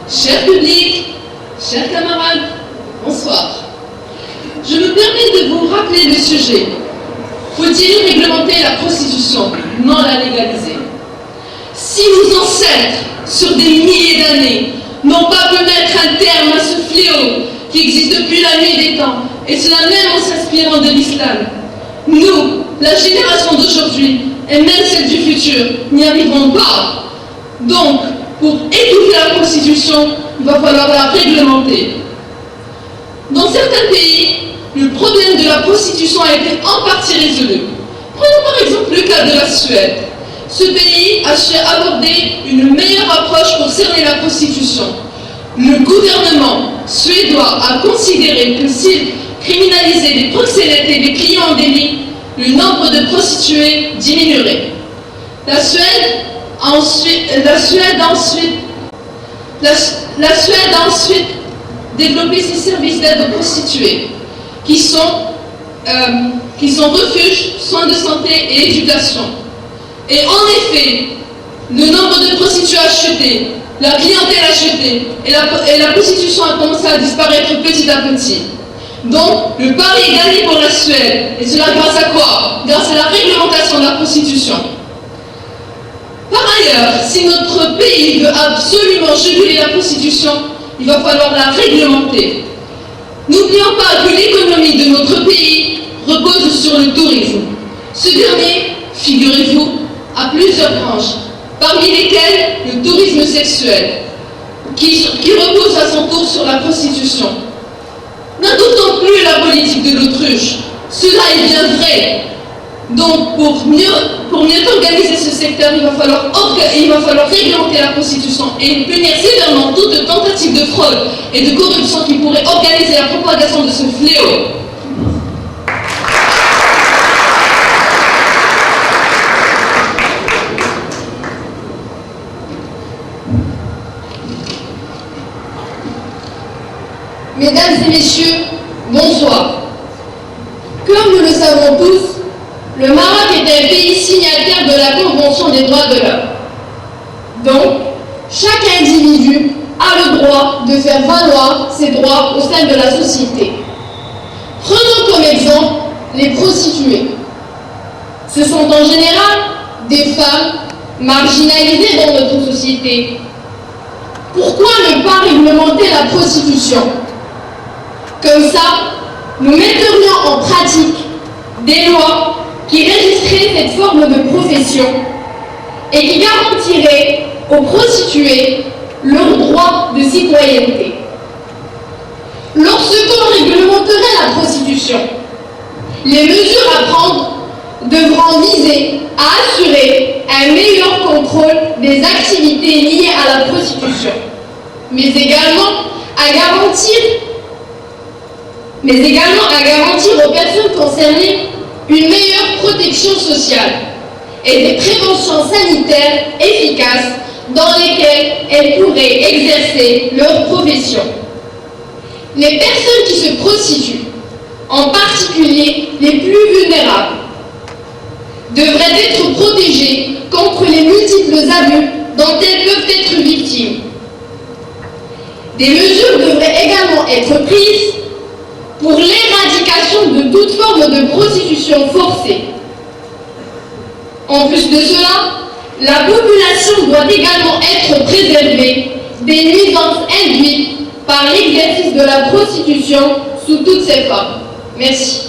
Cher public, chers camarades, bonsoir. Je me permets de vous rappeler le sujet. Faut-il réglementer la prostitution, non la légaliser? Si nos ancêtres, sur des milliers d'années, n'ont pas pu mettre un terme à ce fléau qui existe depuis la nuit des temps, et cela même en s'inspirant de l'islam, nous, la génération d'aujourd'hui, et même celle du futur, n'y arriverons pas. Donc, pour étouffer la prostitution, il va falloir la réglementer. Dans certains pays, le problème de la prostitution a été en partie résolu. Prenons par exemple le cas de la Suède. Ce pays a su aborder une meilleure approche pour cerner la prostitution. Le gouvernement suédois a considéré que s'il criminalisait les proxénètes et les clients en délit, le nombre de prostituées diminuerait. La Suède a ensuite développé ses services d'aide aux prostituées, qui sont refuges, soins de santé et éducation. Et en effet, le nombre de prostituées a chuté, la clientèle a chuté, et la prostitution a commencé à disparaître petit à petit. Donc, le pari est gagné pour la Suède. Et cela grâce à quoi? Grâce à la réglementation de la prostitution. Par ailleurs, si notre pays veut absolument juguler la prostitution, il va falloir la réglementer. N'oublions pas que l'économie de notre pays repose sur le tourisme. Ce dernier, figurez-vous, a plusieurs branches, parmi lesquelles le tourisme sexuel, qui repose à son tour sur la prostitution. N'adoptons plus la politique de l'autruche. Cela est bien vrai. Donc, pour mieux organiser ce secteur, il va falloir réglementer la prostitution et punir sévèrement toute tentative de fraude et de corruption qui pourrait organiser la propagation de ce fléau. Mesdames et messieurs, bonsoir. Comme nous le savons tous, le Maroc est un pays signataire de la Convention des droits de l'homme. Donc, chaque individu a le droit de faire valoir ses droits au sein de la société. Prenons comme exemple les prostituées. Ce sont en général des femmes marginalisées dans notre société. Pourquoi ne pas réglementer la prostitution? Comme ça, nous metterions en pratique des lois qui régisseraient cette forme de profession et qui garantiraient aux prostituées leur droit de citoyenneté. Lorsqu'on réglementerait la prostitution, les mesures à prendre devront viser à assurer un meilleur contrôle des activités liées à la prostitution, mais également à garantir aux personnes concernées une meilleure protection sociale et des préventions sanitaires efficaces dans lesquelles elles pourraient exercer leur profession. Les personnes qui se prostituent, en particulier les plus vulnérables, devraient être protégées contre les multiples abus dont elles peuvent être victimes. Des mesures devraient également être prises pour l'éradication de toute forme de prostitution forcée. En plus de cela, la population doit également être préservée des nuisances induites par l'exercice de la prostitution sous toutes ses formes. Merci.